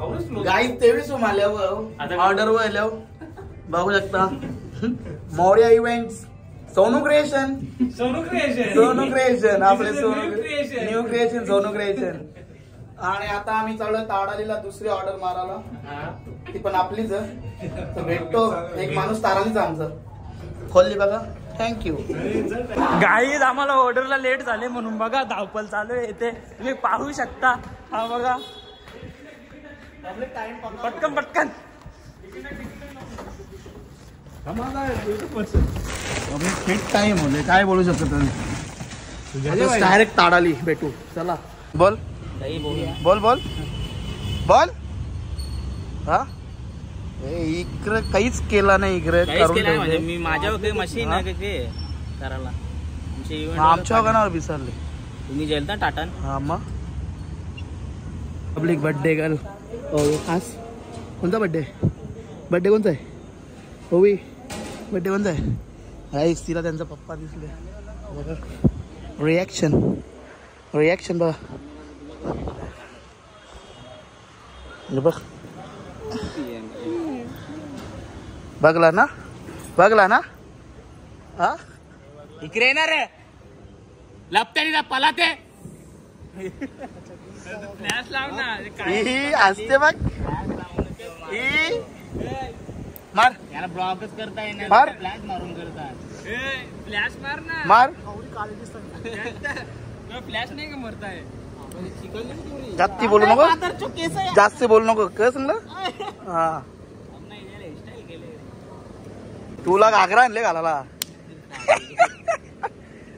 गाईस 23 आल्यावर ऑर्डर वर आल्यावर बघू शकता मौर्या इव्हेंट्स सोनू क्रिएशन आपले न्यू क्रिएशन सोनू क्रिएशन. आणि आता आम्ही चाललोय ताडालीला दुसरी ऑर्डर मारायला, ती पण आपलीच तर भेटतो. एक माणूस तारालीच आमचा खोलली बघा. Thank you guys. आम्हाला ऑर्डरला लेट झाले म्हणून बघा धावपल चालू आहे इथे, तुम्ही पाहू शकता. हा बघा पटकन पटकन फिट टाइम होते काय बोलू शकतो तुम्ही. डायरेक्ट ताडाली भेटू. चला बोल बोल बोल बोल. हा इकडे काहीच केला नाही. इकडे मी माझ्या मशीन आहे करायला आमच्या वगैरे विसरले तुम्ही जेलता टाटा. हा मग पब्लिक बर्थडे गर्ल. खास कोणता बर्थडे कोणता आहे ओवी बर्थडे कोणता आहे. गाईस तिला त्यांचा पप्पा दिसले बघा. रिॲक्शन बघा बघ. बघला ना हा इकडे येणार लपत्यानी पलाते असते बघ. मार याला ब्लॉकच करता येणार. मार फ्लॅश मारून करतात. फ्लॅश मार ना. मार फ्लॅश नाही का मरताय. जास्ती बोलू नको कस हा. तुला घागरा आणले घालाला.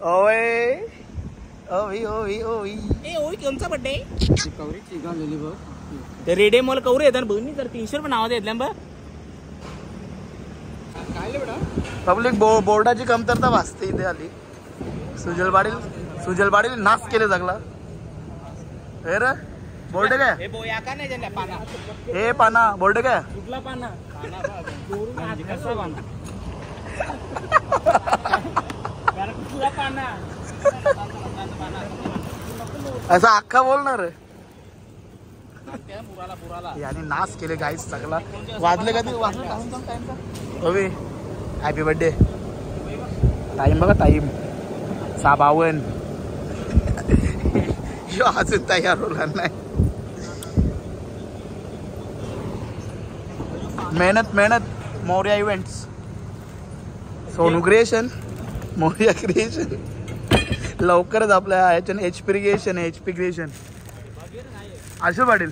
ओय कोणचा बड्डे ते रेडे मला कवरे येतात बघ तर 300 रुपये नाव घेतल्या बघ. पब्लिक बोर्डाची कमतरता भासते इथे आली. सुजल पाटील नाच केले जगला. हे रे बोर्ड काय हे पाना बोर्ड काय कुठला पाना असं अख्खा बोलणार याने नाच केले गाईस सगळा. वाजले का ते वाजले. Happy birthday. टाइम बघा टाइम 6:52. अजून तयार होणार नाही. मेहनत Maurya events Sonu creation Maurya creation लवकरच आपल्या ह्याच्याने HP क्रिएशन. आशू पाटील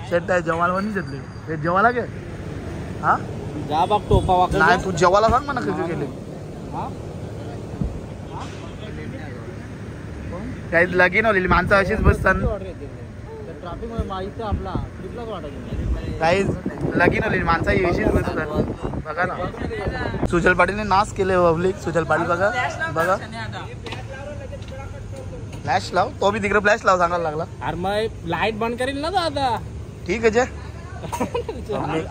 शेट आहे जेवायला पण घेतले. हे जेवायला काय हा जा बघतो नाही तू जेवायला सांग म्हणा कधी गेले काही लगीन होलेली माणसं अशीच बसतात. काही लगीन होलेली माणसं अशीच बसतात बघा ना. सुजल पाटीलने नाच केले पब्लिक. सुजल पाटील बघा फ्लॅश लाव. तो बी तिकडे फ्लॅश लाव सांगायला लागला. अरे मग लाईट बंद करेल ना दादा. ठीक आहे जे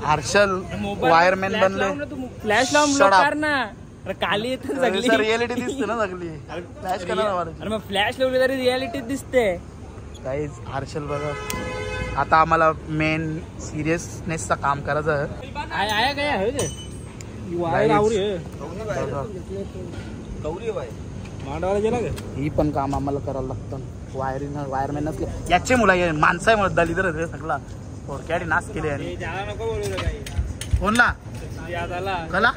हर्षल वायरमॅन बनले. फ्लॅश लाव ना काली रियालिटी दिसते ना सगळी. फ्लॅश करणार अरे मग फ्लॅश लावली तरी रियालिटी दिसते. काहीच हर्षल बघा. आता आम्हाला मेन सिरियसनेसचा काम करायचं आहे काय ही पण काम आम्हाला करावं लागतं. वायरमॅन नसले याचे मुला माणसं आहे दलित सगळा थोडक्यात नाच केले. आणि कोणला कला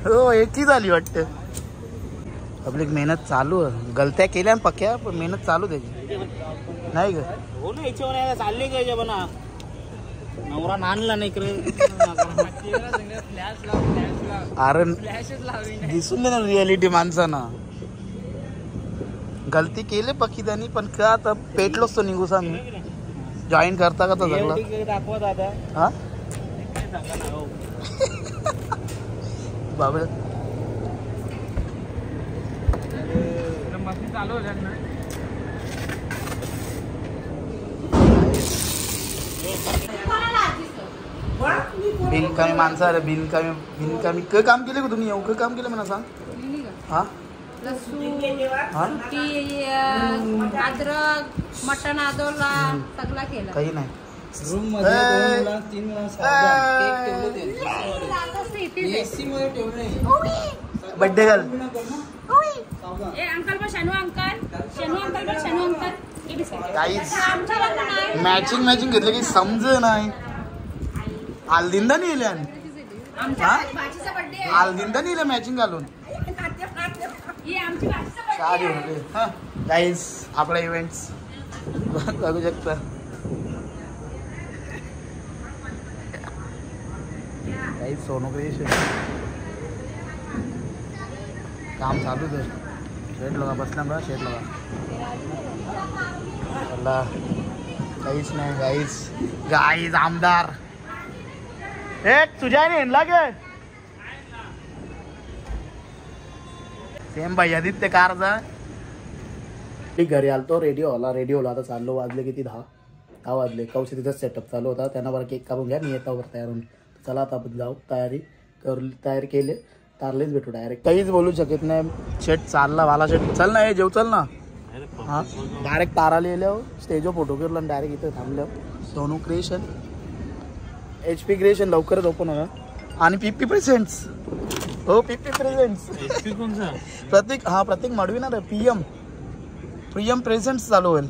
हो एकी झाली वाटत. पब्लिक मेहनत चालू आहे. गलत्या केल्या पक्या पण मेहनत चालू त्याची नाही ग. हो ना याच्यावर चालले का बना नवरा नानला नाही अरे दिसून दे ना रियालिटी माणसाना. गलती केले पक्की त्यांनी पण का आता पेटलोच तो निघू सांग. जॉईन करता का तो सगळं दाखवा दादा. हा बाबा मशीन चालू हो ना. बिनकामी माणसं अरे बिनकामी काय काम केले का तुम्ही? एवढं काम केलं म्हणा सांग. हा लसूण हा सुकी अद्रक मटण आदोला सगळा केला. काही नाही. रूम मध्ये 2 मुलां 3 मुलां बर्थडे गर्ल अंकल पर शनू अंकल पर शनू अंकल ये बिस्किट गाईज आमच्या लग्न नाही. मॅचिंग घेतलं की समज नाही. आलदिंदा नाही येल्या आमच्या भाचीचा बर्थडे आहे. आलदिंदा नाही मॅचिंग घालून ये आमची भाचीचा बर्थडे चहा घेऊन आले. हा गाईज आपला इव्हेंट्स बघू शकता. गाईज सोनू क्रिएशन काम चालूच आहे. शेट लगा बसला बघा शेट लगा चला काहीच नाही. गाईज आमदार एक तुझ्या नाही लागे सेम भाई आदित्य कारचा. घरी आलतो रेडिओ होला आता चाललो. वाजले किती 10 वाजले. कौशी तिथं सेटअप चालू होता. त्यांना बरं केक कापून घ्या मी येतो वर तयार होऊन. चला आता आपण जाऊ तयारी केले तारलेच भेटू डायरेक्ट. काहीच बोलू शकत नाही. शेट चालला वाला शेट चल ना हे जेव चल ना. हा डायरेक्ट ताराला येलो स्टेजवर फोटो केला आणि डायरेक्ट इथं थांबलो. सोनू क्रिएशन HP क्रिएशन लवकरच ओपन होणार. आणि PP प्रेझेंट्स हो PP प्रेझेंट्स प्रतीक मडवी ना रे PM प्रेझेंट्स चालू होईल.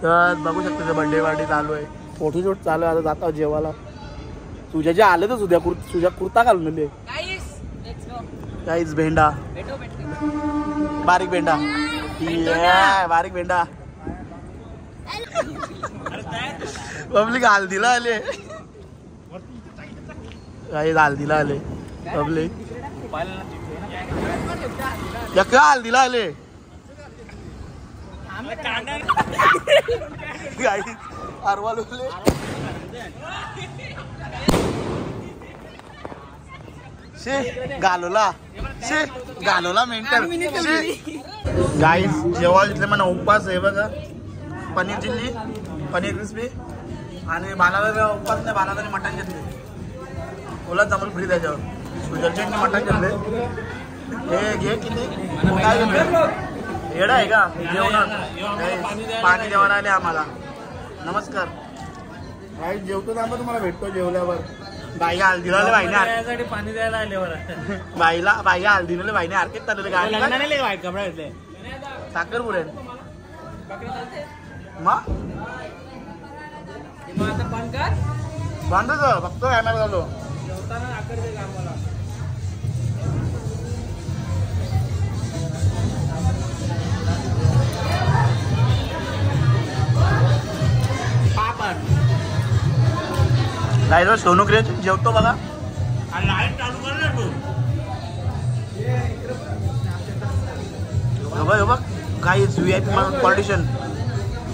तर बघू शकतो बर्थडे पार्टी चालू आहे. फोटोशूट चालू आहे. आता जाता जेवायला. तुझ्या जे आले तर तुझ्या कुर्ता घालून आले काहीच भेंडा बारीक भेंडा पब्लिक हल्दीला आले. काही हल्दीला आले पब्लिक का हल्दीला आले. अरवाल घालोला मेंटल गाईस. जेव्हा तिथले मला उपवास आहे बघा. पनीर चिल्ली पनीर क्रिस्पी आणि बालाला उपवास नाही. बालाला मटण घेतले. ओला चांगलं फ्री त्याच्यावर सुजलचे मटण घेतले. हे घे किती काय घेतले येडा आहे का जेवणात. पाणी जेवण आले आम्हाला. नमस्कार गाईस. जेवतो ना तुम्हाला भेटतो जेवल्यावर. बाई हल्दीला बाईने पाणी द्यायला आले बाई हल्दीला बाईने आरकेत चालले गाडी साखर पुरे बंदच फक्त कॅमेरा झालो. लाईट वर सोनू क्रिएशन जेवतो बघा. लाईट चालू कर ना तू बघ काहीच VIP म्हणून पॉलिटिशियन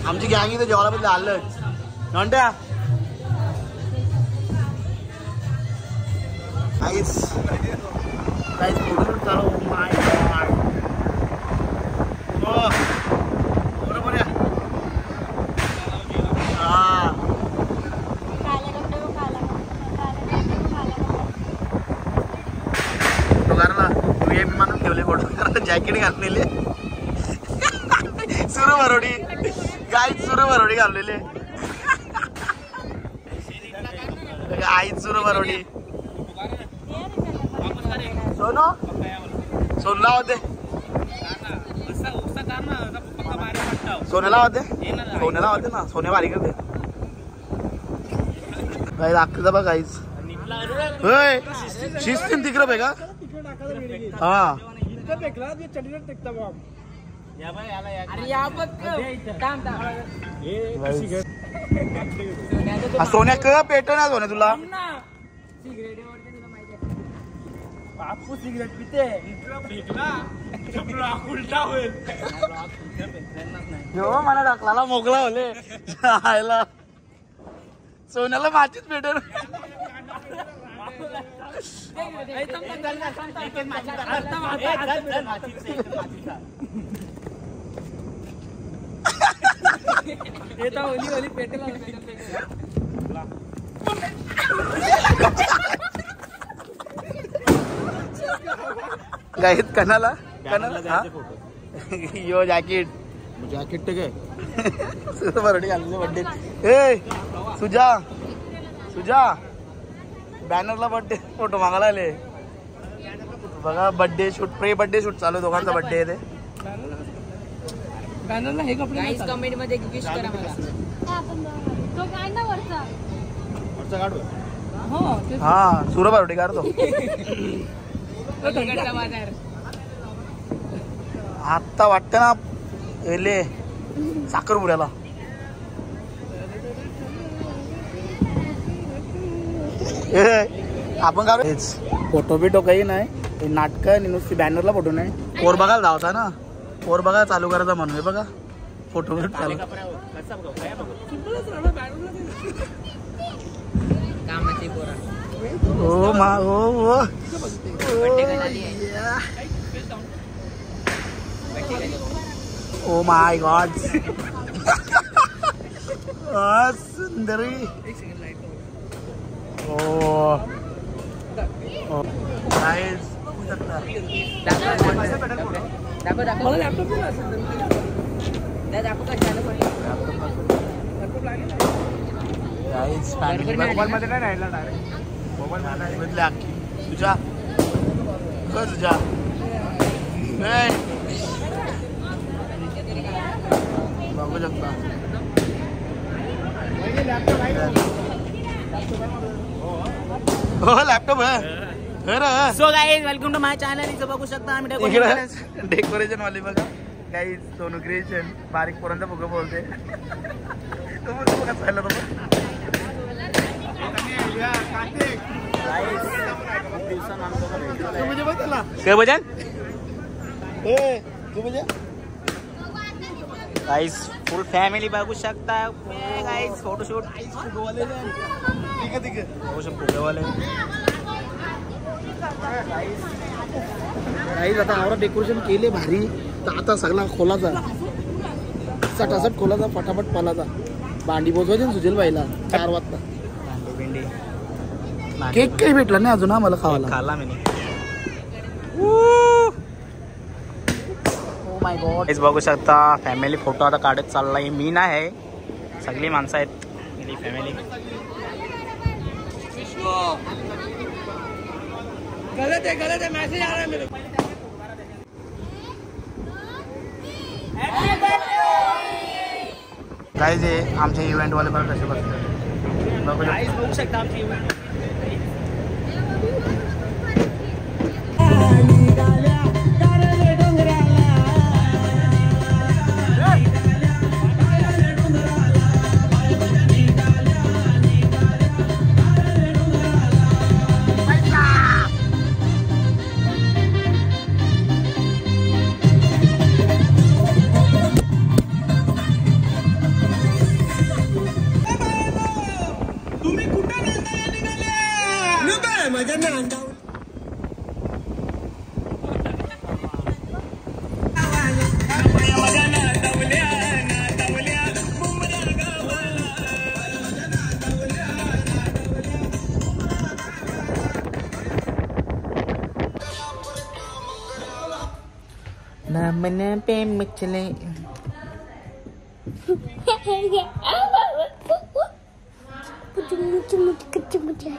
आमची गँग इथे जेवायला बद्दल आलंच. नंट्या काहीच फोटोशूट चालू. माय बरोबर आहे. हा VIP म्हणून ठेवले फोटो. जॅकेट घातलेले सुरू भरोडी घाललेले आईच सुरू भरोडी. सोनला होते ना सोने बारीक होते. काही दाखवता बघ काहीच शिस्तीन तिकडं बघा. हा सोन्या क पेट ना सोन्या तुला. बापू सिगरेट पिते उलटा होईल. मला ढकलाला मोकळा होले सोन्याला मातीच भेटेल. गाईत कणाला यो जॅकेट जॅकेट ते काय बरोडी घालले बड्डे ए सुजा बॅनरला बड्डे फोटो मागायला आले बघा. Birthday shoot pre birthday shoot चालू आहे दोघांचा बड्डे आहे ते. बॅनरला हे कपडे गाईज कमेंट मध्ये विश करा मला. तो काय ना वरचा हा सुरा बरोडी काढतो. आता वाटतं ना एले साखरपुड्याला आपण का फोटो बिटो काही नाही नाटक नुसती बॅनरला फोटो नाही. पोर बघायला धावता ना पोर बघायला चालू करायचा म्हणून बघा फोटो बिटो चालू. कामाची पोरा ओ मा ओ oh my God Sundari. O guys दाखव गाइस फॅमिली मध्ये नाही राहिला डायरेक्ट मोबाईल मध्ये बदले आखी तुझ्या तुझ्या बघू शकता. हो लॅपटॉप आहे. So guys welcome to my channel. इथं बघू शकता आम्ही डेकोरेशन वाले बघा गाईज सोनू क्रिएशन बारीक पोरांचा फुगं बोलते. काय बजन गाईस फुल फॅमिली बघू शकता. गाईस फोटोशूट गाईज आता आवरा डेकोरेशन केले भारी. तर आता सगळा खोलाचा सटासट खोलाचा फटाफट पालाचा भांडी बोजवायची सुजेल बाईला 4 वाजता. केक काही भेटला नाही अजून आम्हाला खावायला. खाला मी माय गॉड. बघू शकता फॅमिली फोटो आता काढत चाललाय. मी नाही आहे सगळी माणसं आहेत मेरी फॅमिली. गलत है मैसेज आ रहा है मेरे. गाईज हे आमच्या इव्हेंट वाले पण कसे बसतात बघू शकता आमची इव्हेंट. मन पे मचले मुझे